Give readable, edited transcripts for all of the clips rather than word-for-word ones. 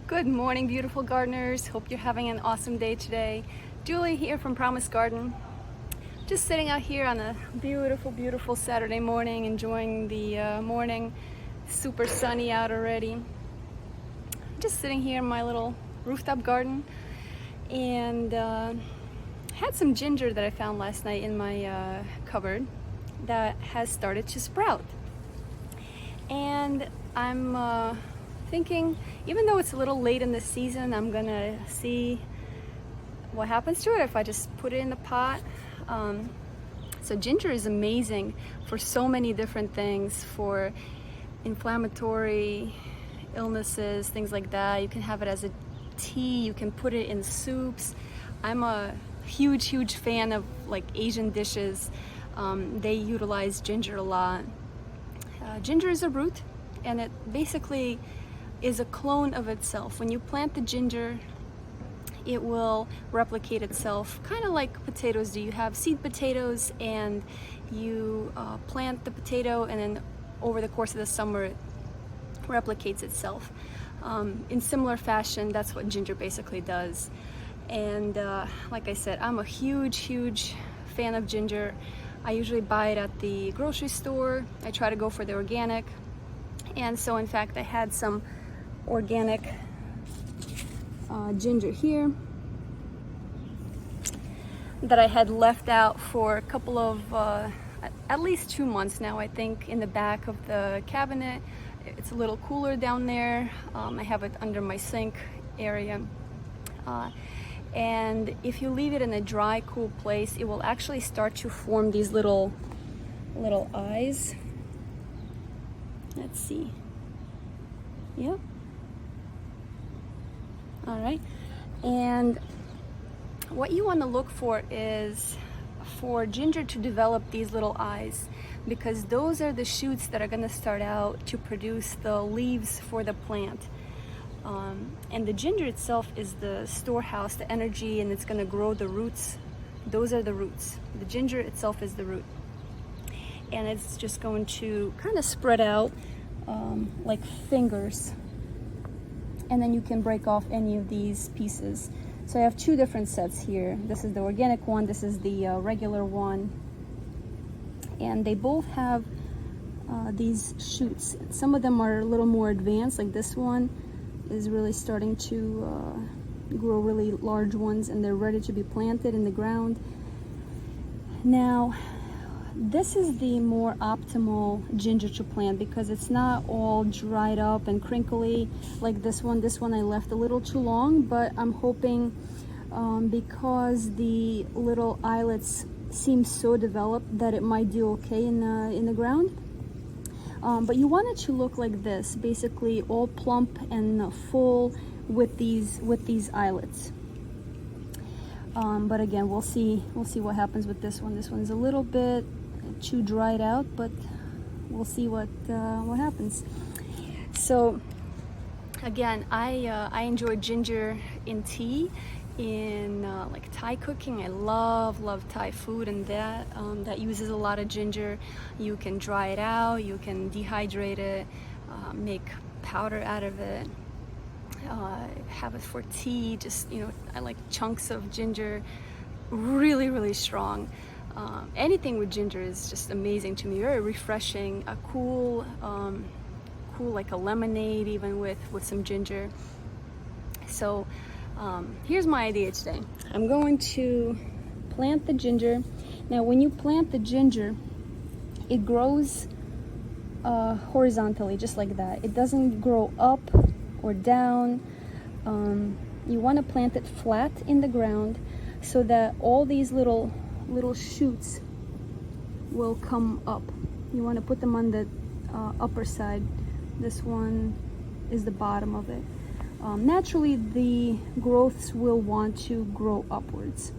Good morning, beautiful gardeners. Hope you're having an awesome day today. Julie here from Promise Garden. Just sitting out here on a beautiful, beautiful Saturday morning, enjoying the morning. Super sunny out already. Just sitting here in my little rooftop garden, and had some ginger that I found last night in my cupboard that has started to sprout. And I'm thinking, even though it's a little late in the season, I'm gonna see what happens to it if I just put it in the pot. So ginger is amazing for so many different things, for inflammatory illnesses, things like that. You can have it as a tea, you can put it in soups. I'm a huge fan of like Asian dishes. They utilize ginger a lot. Ginger is a root, and it basically is a clone of itself. When you plant the ginger, it will replicate itself, kind of like potatoes do. You have seed potatoes, and you plant the potato, and then over the course of the summer it replicates itself. In similar fashion, that's what ginger basically does. And like I said, I'm a huge fan of ginger. I usually buy it at the grocery store. I try to go for the organic. And so in fact, I had some organic ginger here that I had left out for a couple of at least 2 months now, I think, in the back of the cabinet. It's a little cooler down there. I have it under my sink area. And if you leave it in a dry, cool place, it will actually start to form these little eyes. Let's see. Yep. All right. And what you want to look for is for ginger to develop these little eyes, because those are the shoots that are going to start out to produce the leaves for the plant. And the ginger itself is the storehouse, the energy, and it's going to grow the roots. Those are the roots. The ginger itself is the root. And it's just going to kind of spread out like fingers. And then you can break off any of these pieces. So I have 2 different sets here. This is the organic one, this is the regular one. And they both have these shoots. Some of them are a little more advanced, like this one is really starting to grow really large ones, and they're ready to be planted in the ground. Now, this is the more optimal ginger to plant because it's not all dried up and crinkly like this one. This one I left a little too long, but I'm hoping because the little islets seem so developed that it might do okay in the ground. But you want it to look like this, basically all plump and full with these islets. But again, we'll see what happens with this one. This one's a little bit too dried out, but we'll see what happens. So again, I enjoy ginger in tea, in like Thai cooking. I love Thai food, and that uses a lot of ginger. You can dry it out, you can dehydrate it, make powder out of it, have it for tea. Just, I like chunks of ginger, really strong. Anything with ginger is just amazing to me. Very refreshing, a cool like a lemonade, even with some ginger. So here's my idea today. I'm going to plant the ginger. Now, when you plant the ginger, it grows horizontally, just like that. It doesn't grow up or down. You want to plant it flat in the ground so that all these little shoots will come up. You want to put them on the upper side. This one is the bottom of it. Naturally, the growths will want to grow upwards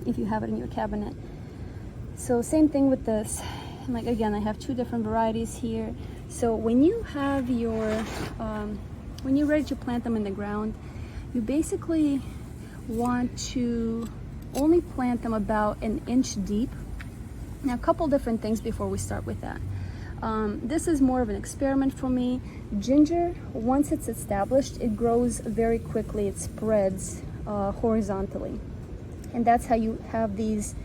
if you have it in your cabinet. So same thing with this. Like, again, I have 2 different varieties here. So when you have your when you're ready to plant them in the ground, you basically want to only plant them about 1 inch deep. Now, a couple different things before we start with that. This is more of an experiment for me. Ginger, once it's established, it grows very quickly. It spreads horizontally, and that's how you have these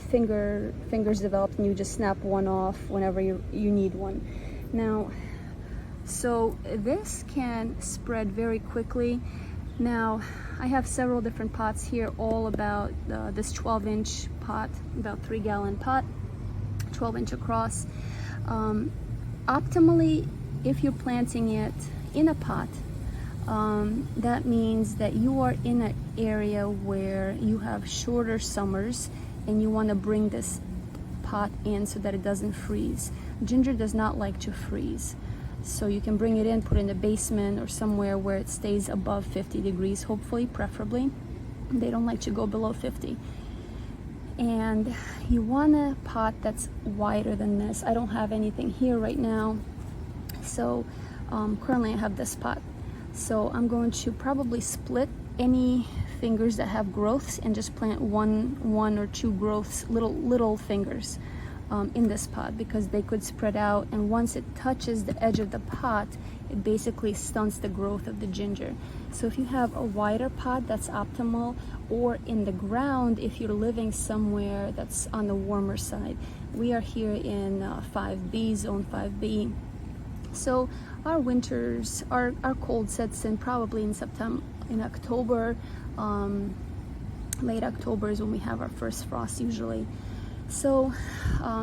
fingers developed, and you just snap one off whenever you need one. Now, so this can spread very quickly. Now, I have several different pots here, all about this 12-inch pot, about 3-gallon pot, 12-inch across. Optimally, if you're planting it in a pot, that means that you are in an area where you have shorter summers and you want to bring this pot in so that it doesn't freeze. Ginger does not like to freeze. So you can bring it in, put it in the basement or somewhere where it stays above 50 degrees, hopefully, preferably. They don't like to go below 50. And you want a pot that's wider than this. I don't have anything here right now. So currently I have this pot. So I'm going to probably split any fingers that have growths and just plant one or two growths, little fingers in this pot, because they could spread out, and once it touches the edge of the pot, it basically stunts the growth of the ginger. So if you have a wider pot, that's optimal, or in the ground if you're living somewhere that's on the warmer side. We are here in 5B, zone 5B. So our winters, our cold sets in probably in September, in October. Late October is when we have our first frost usually. So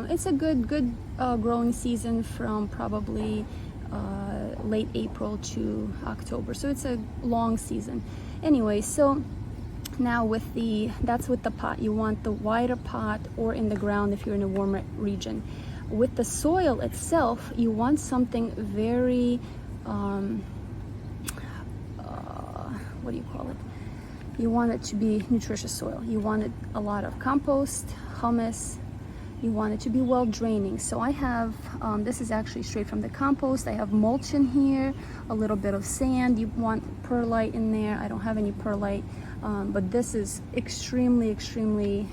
it's a good growing season from probably late April to October. So it's a long season. Anyway, so now that's with the pot. You want the wider pot, or in the ground if you're in a warmer region. With the soil itself, you want something very, what do you call it? You want it to be nutritious soil. You want it a lot of compost, humus. You want it to be well draining. So I have, this is actually straight from the compost. I have mulch in here, a little bit of sand. You want perlite in there. I don't have any perlite, but this is extremely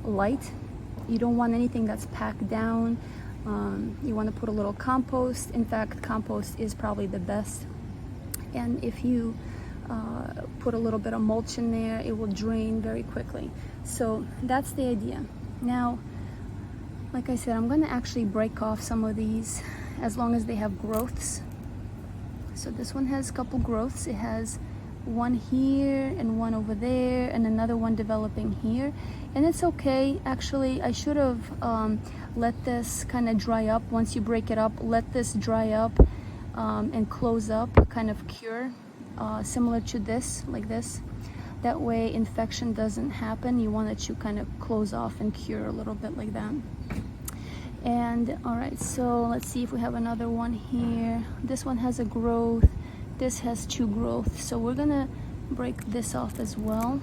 light. You don't want anything that's packed down. You want to put a little compost. In fact, compost is probably the best. And if you put a little bit of mulch in there, it will drain very quickly. So that's the idea. Now, like I said, I'm going to actually break off some of these as long as they have growths. So this one has a couple growths. It has one here and one over there and another one developing here, and it's okay. Actually, I should have let this kind of dry up. Once you break it up, let this dry up and close up, kind of cure, similar to this, like this. That way infection doesn't happen. You want it to kind of close off and cure a little bit like that. And all right, so let's see if we have another one here. This one has a growth. This has two growths. So we're gonna break this off as well.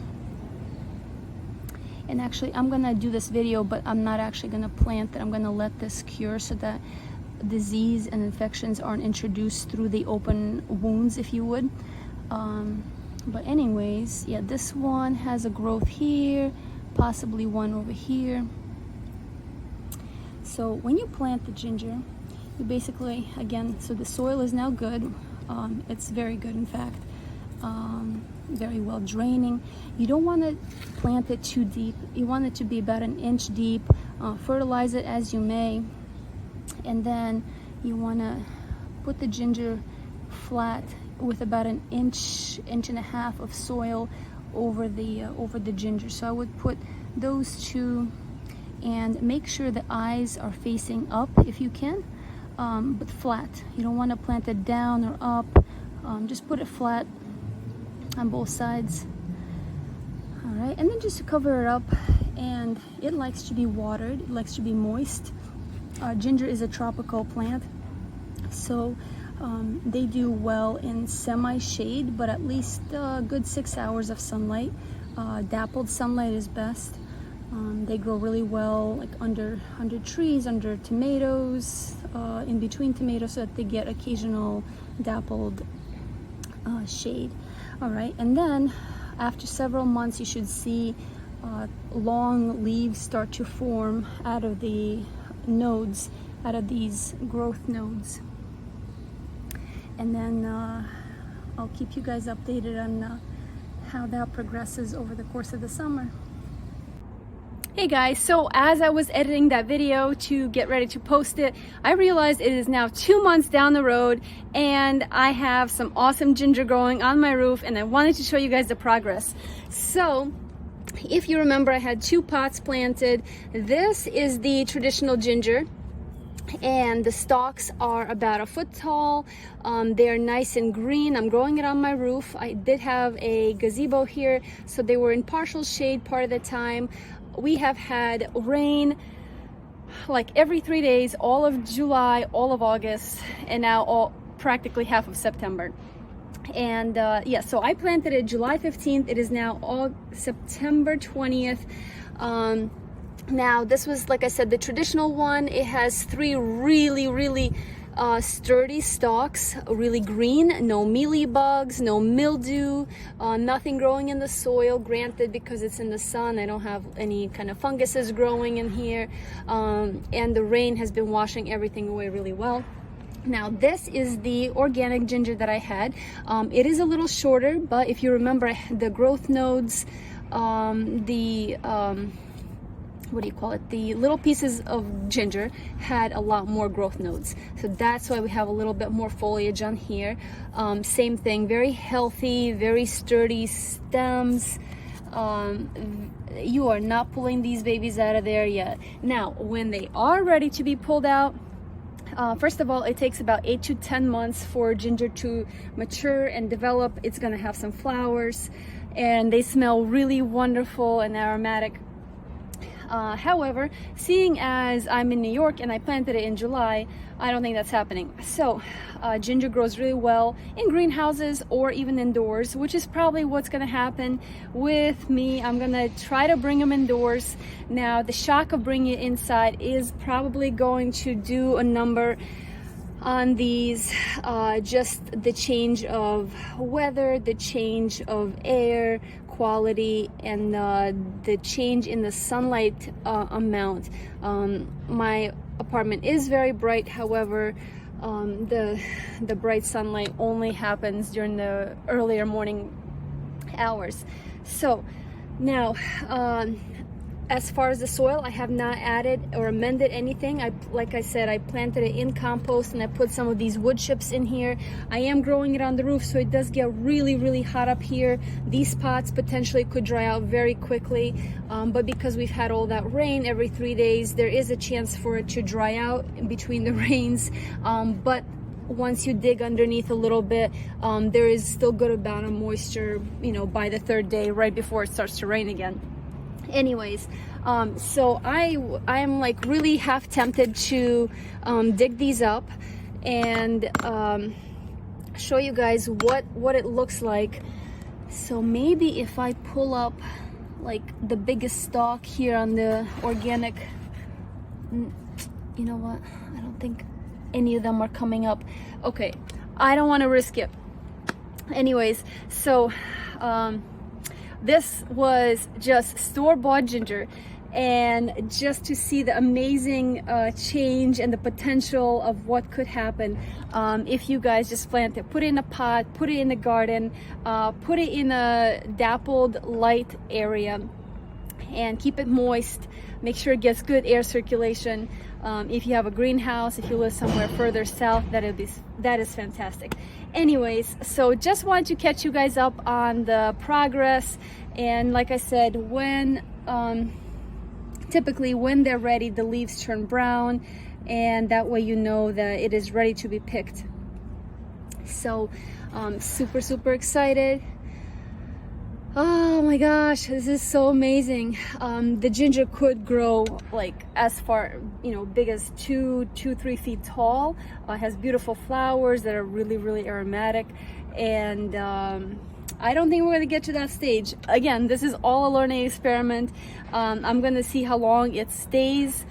And actually, I'm gonna do this video, but I'm not actually gonna plant it. I'm gonna let this cure so that disease and infections aren't introduced through the open wounds, if you would. But anyways, yeah, this one has a growth here, possibly one over here. So when you plant the ginger, you basically, again, so the soil is now good. It's very good, in fact. Very well draining. You don't want to plant it too deep. You want it to be about an inch deep. Fertilize it as you may. And then you want to put the ginger flat with about an inch and a half of soil over the ginger. So I would put those two, and make sure the eyes are facing up if you can, but flat. You don't want to plant it down or up. Just put it flat on both sides. All right, and then just cover it up. And it likes to be watered. It likes to be moist. Ginger is a tropical plant, so they do well in semi-shade, but at least a good 6 hours of sunlight. Dappled sunlight is best. They grow really well, like under trees, under tomatoes, in between tomatoes, so that they get occasional dappled shade. All right, and then after several months, you should see long leaves start to form out of the nodes out of these growth nodes. And then I'll keep you guys updated on how that progresses over the course of the summer. Hey guys, so as I was editing that video to get ready to post it, I realized it is now 2 months down the road and I have some awesome ginger growing on my roof, and I wanted to show you guys the progress. So if you remember, I had 2 pots planted. This is the traditional ginger, and the stalks are about a foot tall. They're nice and green. I'm growing it on my roof. I did have a gazebo here, so they were in partial shade part of the time. We have had rain like every 3 days, all of July, all of August, and now practically half of September. And yeah, so I planted it July 15th. It is now all September 20th. Now this was, like I said, the traditional one. It has 3 really sturdy stalks, really green, no mealy bugs, no mildew, nothing growing in the soil. Granted, because it's in the sun, I don't have any kind of funguses growing in here, and the rain has been washing everything away really well. Now this is the organic ginger that I had. It is a little shorter, but if you remember, the growth nodes, what do you call it, the little pieces of ginger had a lot more growth nodes, so that's why we have a little bit more foliage on here. Same thing, very healthy, very sturdy stems. You are not pulling these babies out of there yet. Now when they are ready to be pulled out, first of all, it takes about 8 to 10 months for ginger to mature and develop. It's gonna have some flowers and they smell really wonderful and aromatic. However, seeing as I'm in New York and I planted it in July, I don't think that's happening. So ginger grows really well in greenhouses or even indoors, which is probably what's going to happen with me. I'm going to try to bring them indoors. Now the shock of bringing it inside is probably going to do a number on these, just the change of weather, the change of air quality, and the change in the sunlight amount. My apartment is very bright, however, the bright sunlight only happens during the earlier morning hours. So now, as far as the soil, I have not added or amended anything. Like I said, I planted it in compost and I put some of these wood chips in here. I am growing it on the roof, so it does get really hot up here. These pots potentially could dry out very quickly, but because we've had all that rain every 3 days, there is a chance for it to dry out in between the rains. But once you dig underneath a little bit, there is still good amount of moisture, you know, by the 3rd day, right before it starts to rain again. Anyways, so I'm like really half tempted to dig these up and show you guys what it looks like. So maybe if I pull up like the biggest stalk here on the organic, you know what, I don't think any of them are coming up. Okay, I don't want to risk it. Anyways, so this was just store-bought ginger, and just to see the amazing change and the potential of what could happen if you guys just plant it, put it in a pot, put it in the garden, put it in a dappled light area and keep it moist. Make sure it gets good air circulation. If you have a greenhouse, if you live somewhere further south, that is fantastic. Anyways, so just wanted to catch you guys up on the progress. And like I said, when typically when they're ready, the leaves turn brown, and that way you know that it is ready to be picked. So super excited. Oh my gosh, this is so amazing. The ginger could grow like as far, you know, big as 3 feet tall. Has beautiful flowers that are really aromatic, and I don't think we're gonna get to that stage. Again, this is all a learning experiment. I'm gonna see how long it stays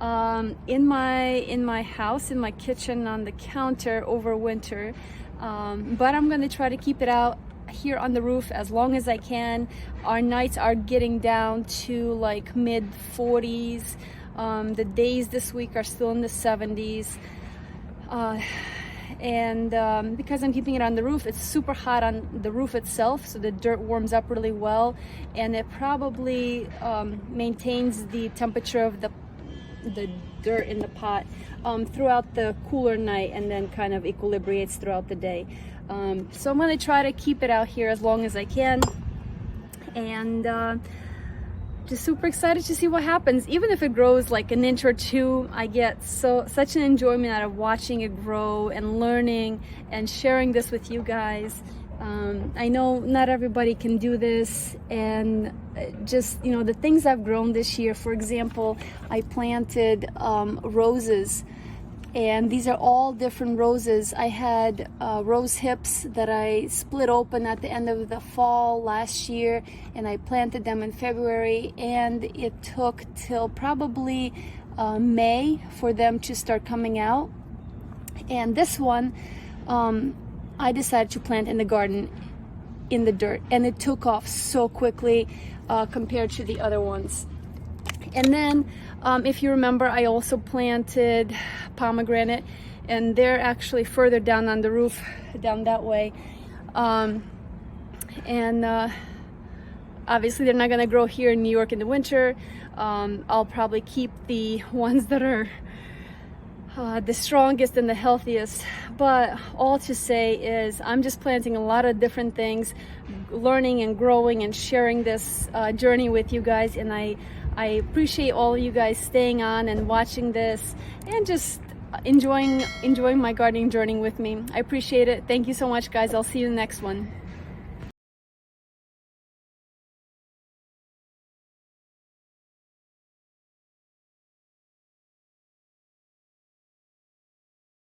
in my house, in my kitchen, on the counter over winter. But I'm gonna try to keep it out here on the roof as long as I can. Our nights are getting down to like mid 40s. The days this week are still in the 70s. And because I'm keeping it on the roof, it's super hot on the roof itself, so the dirt warms up really well, and it probably maintains the temperature of the dirt in the pot throughout the cooler night, and then kind of equilibrates throughout the day. So I'm going to try to keep it out here as long as I can, and just super excited to see what happens. Even if it grows like an inch or two, I get such an enjoyment out of watching it grow and learning and sharing this with you guys. I know not everybody can do this, and just, you know, the things I've grown this year. For example, I planted roses, and these are all different roses. I had rose hips that I split open at the end of the fall last year, and I planted them in February, and it took till probably May for them to start coming out. And this one I decided to plant in the garden in the dirt, and it took off so quickly compared to the other ones. And then if you remember, I also planted pomegranate, and they're actually further down on the roof, down that way. Obviously they're not going to grow here in New York in the winter. I'll probably keep the ones that are the strongest and the healthiest. But all to say is, I'm just planting a lot of different things, learning and growing and sharing this journey with you guys. And I appreciate all of you guys staying on and watching this, and just enjoying my gardening journey with me. I appreciate it. Thank you so much, guys. I'll see you in the next one.